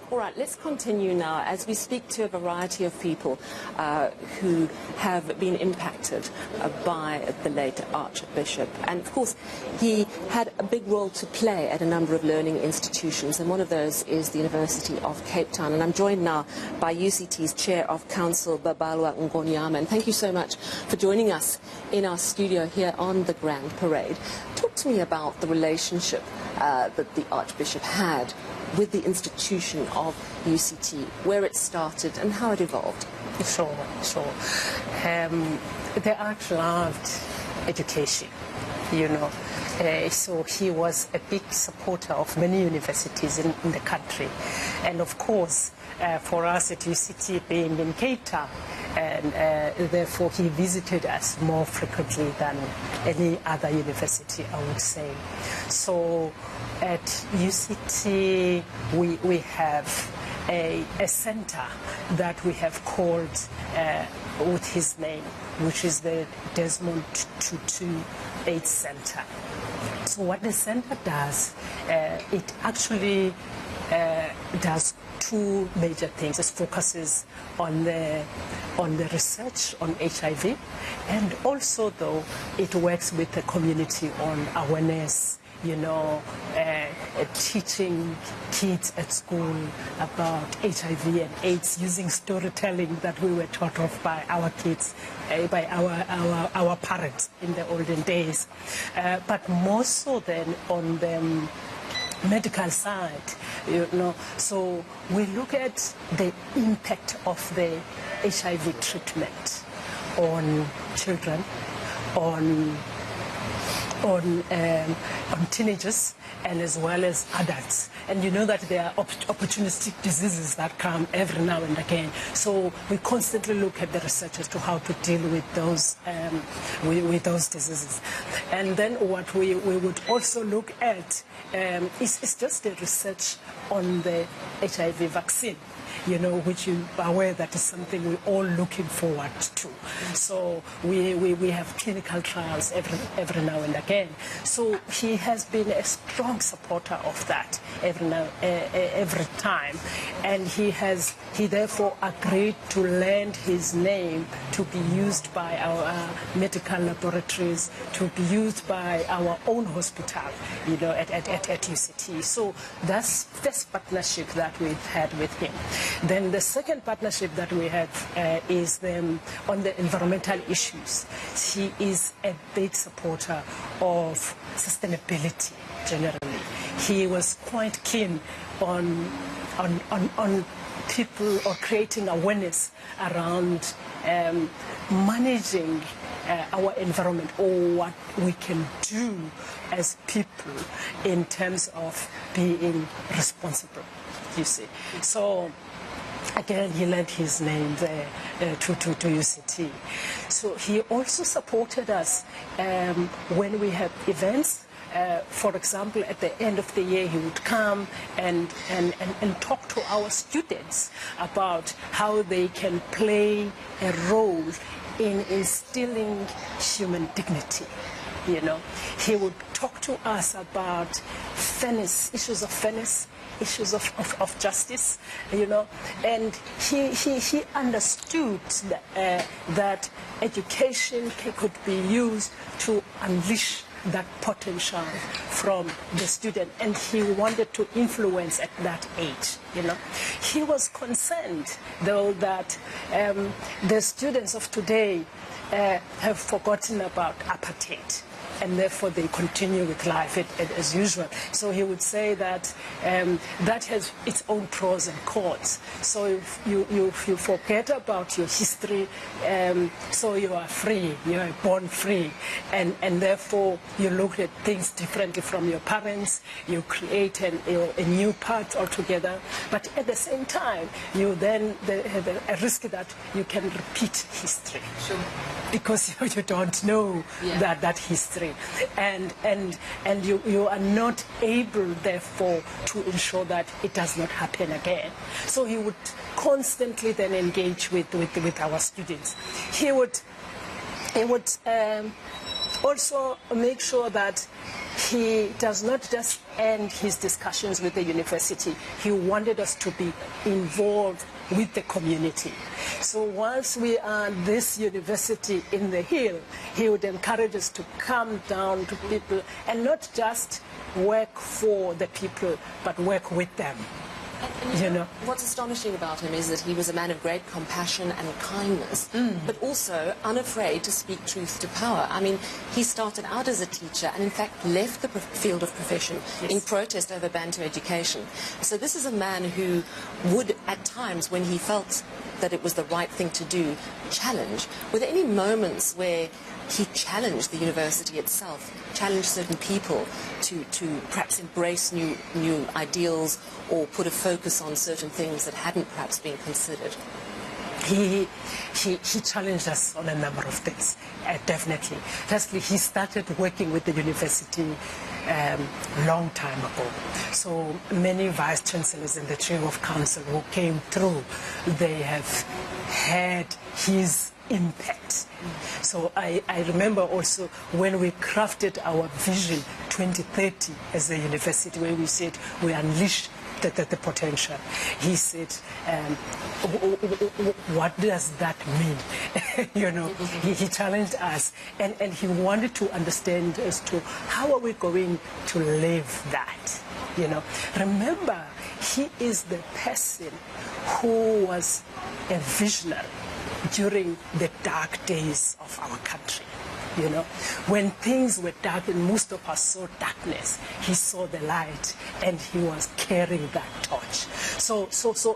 All right, let's continue now as we speak to a variety of people who have been impacted by the late Archbishop. And of course, he had a big role to play at a number of learning institutions, and one of those is the University of Cape Town. And I'm joined now by UCT's Chair of Council, Babalwa Ngonyama. And thank you so much for joining us in our studio here on the Grand Parade. Talk to me about the relationship that the Archbishop had with the institution of UCT, where it started and how it evolved. Sure. The Arch loved education, you know. So he was a big supporter of many universities in the country. And of course, for us at UCT being in Cape Town, and therefore he visited us more frequently than any other university, I would say. So at UCT, we have a center that we have called with his name, which is the Desmond Tutu AIDS Center. So what the center does, it actually does two major things. It focuses on the research on HIV, and also, though, it works with the community on awareness, you know, teaching kids at school about HIV and AIDS using storytelling that we were taught of by our kids, by our parents in the olden days. But more so than on the medical side, you know. So we look at the impact of the HIV treatment on children, on teenagers, and as well as adults. And you know that there are opportunistic diseases that come every now and again. So we constantly look at the research as to how to deal with those diseases. And then what we would also look at is just the research on the HIV vaccine, you know, which you are aware that is something we're all looking forward to. So we have clinical trials every now and again. So he has been a strong supporter of that every time, and he therefore agreed to lend his name to be used by our medical laboratories, to be used by our own hospital, you know, at UCT. So that's first partnership that we've had with him. Then the second partnership that we have is on the environmental issues. He is a big supporter of sustainability generally. He was quite keen on people, or creating awareness around managing our environment, or what we can do as people in terms of being responsible, you see. So again, he lent his name there to UCT. So he also supported us when we have events. For example, at the end of the year, he would come and talk to our students about how they can play a role in instilling human dignity. You know, he would talk to us about fairness, issues of fairness, issues of justice, you know, and he understood that education could be used to unleash that potential from the student, and he wanted to influence at that age, you know. He was concerned, though, that the students of today have forgotten about apartheid, and therefore they continue with life as usual. So he would say that that has its own pros and cons. So if you forget about your history, so you are free, you are born free, and therefore you look at things differently from your parents, you create a new path altogether, but at the same time, you then have a risk that you can repeat history. Sure. Because you don't know that history, and you are not able, therefore, to ensure that it does not happen again. So he would constantly then engage with our students. He would also make sure that he does not just end his discussions with the university. He wanted us to be involved with the community. So once we are this university in the hill, he would encourage us to come down to people and not just work for the people, but work with them. And you know, what's astonishing about him is that he was a man of great compassion and kindness, but also unafraid to speak truth to power. I mean, he started out as a teacher and in fact left the field of profession in protest over Bantu education. So this is a man who would, at times when he felt that it was the right thing to do, challenge. Were there any moments where he challenged the university itself, challenged certain people to perhaps embrace new ideals or put a focus on certain things that hadn't perhaps been considered? He challenged us on a number of things, definitely. Firstly, he started working with the university long time ago. So many vice chancellors and the chair of council who came through, they have had his impact. So I remember also when we crafted our vision 2030 as a university, where we said we unleash the potential. He said, what does that mean? You know, he challenged us and he wanted to understand as to how are we going to live that. You know, remember, he is the person who was a visionary during the dark days of our country. You know, when things were dark and most of us saw darkness, he saw the light and he was carrying that torch. So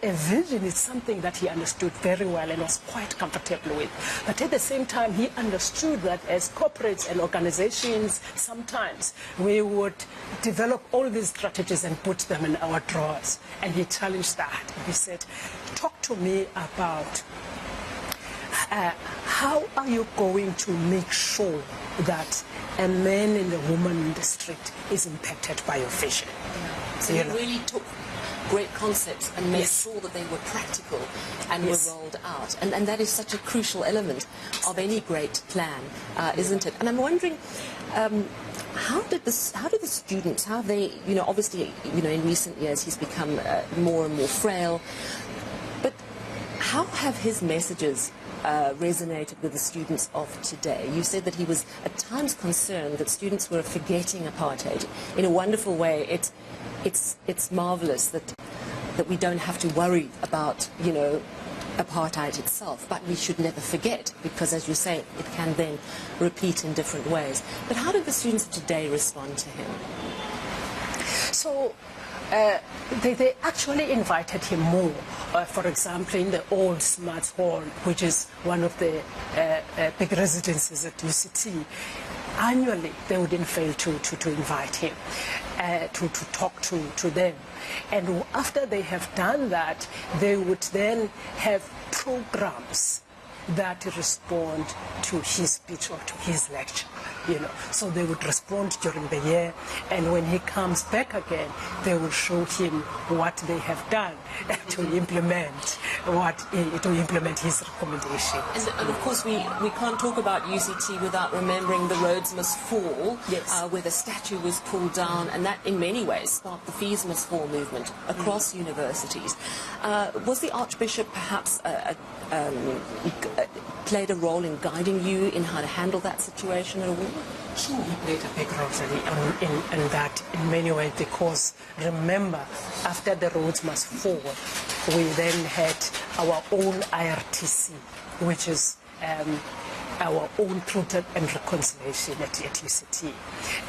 a vision is something that he understood very well and was quite comfortable with. But at the same time, he understood that as corporates and organizations, sometimes we would develop all these strategies and put them in our drawers. And he challenged that. He said, talk to me about how are you going to make sure that a man and a woman in the street is impacted by your vision? So you really took great concepts and made sure that they were practical and were rolled out. And that is such a crucial element of any great plan, isn't it? And I'm wondering, how did the students, how they, you know, obviously, you know, in recent years he's become more and more frail, but how have his messages resonated with the students of today? You said that he was at times concerned that students were forgetting apartheid. In a wonderful way, it's marvelous that we don't have to worry about, you know, apartheid itself, but we should never forget, because as you say, it can then repeat in different ways. But how did the students of today respond to him? So they actually invited him more. For example, in the old Smarts Hall, which is one of the big residences at UCT, annually they wouldn't fail to invite him to talk to them. And after they have done that, they would then have programs that respond to his speech or to his lecture, you know. So they would respond during the year, and when he comes back again, they will show him what they have done to implement his recommendation. And of course, we can't talk about UCT without remembering the Rhodes Must Fall, where the statue was pulled down, and that in many ways sparked the Fees Must Fall movement across universities. Was the Archbishop perhaps played a role in guiding you in how to handle that situation at all? He played a big role in that in many ways, because remember, after the Rhodes Must Fall, we then had our own IRTC, which is our own Truth and Reconciliation at UCT.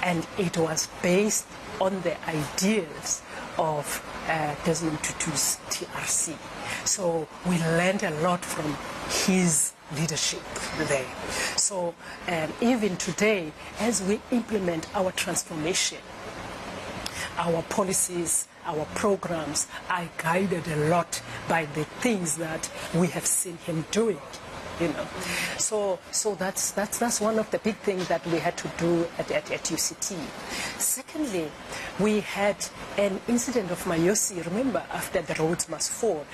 And it was based on the ideas of Desmond Tutu's TRC. So we learned a lot from his leadership there. So even today, as we implement our transformation, our policies, our programs are guided a lot by the things that we have seen him doing. You know, so that's one of the big things that we had to do at UCT. Secondly, we had an incident of Mayosi. Remember, after the Rhodes Must Fall,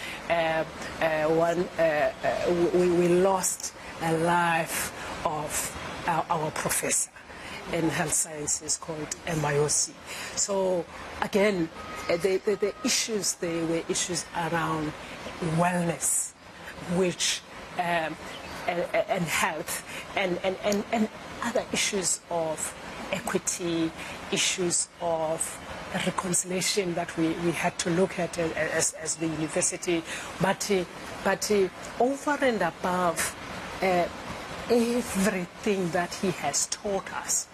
we lost a life of our professor. in health sciences called MIOC. So again, the issues there were issues around wellness, which and health, and other issues of equity, issues of reconciliation that we had to look at as the university, but over and above everything that he has taught us,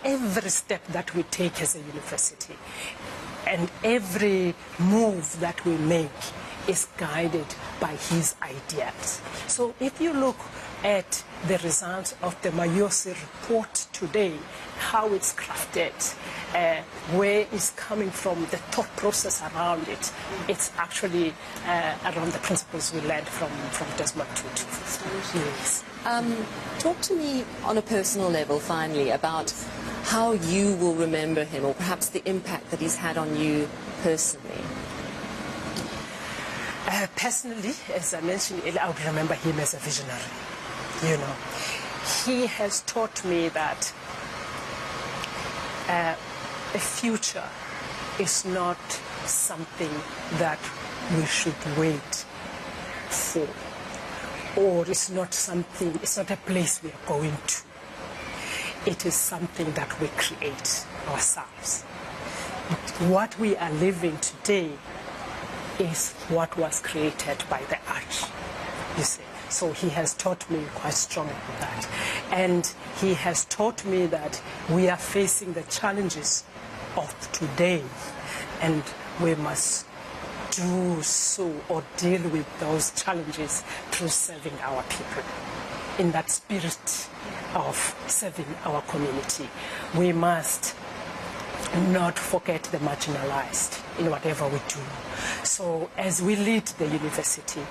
every step that we take as a university and every move that we make is guided by his ideas. So if you look at the results of the MIOC report today, how it's crafted, where it's coming from, the thought process around it, it's actually around the principles we learned from Desmond Tutu. Yes. Talk to me on a personal level, finally, about how you will remember him, or perhaps the impact that he's had on you personally. Personally, as I mentioned, I would remember him as a visionary. You know, he has taught me that a future is not something that we should wait for, or it's not a place we are going to. It is something that we create ourselves. What we are living today is what was created by the arch, you see. So he has taught me quite strongly that. And he has taught me that we are facing the challenges of today, and we must do so or deal with those challenges through serving our people. In that spirit of serving our community, we must not forget the marginalized in whatever we do. So as we lead the university,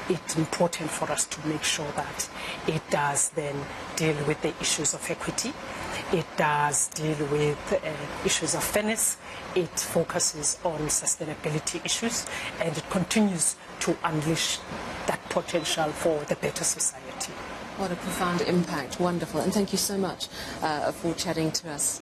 it's important for us to make sure that it does then deal with the issues of equity, it does deal with issues of fairness, it focuses on sustainability issues, and it continues to unleash that potential for the better society. What a profound impact. Wonderful. And thank you so much for chatting to us.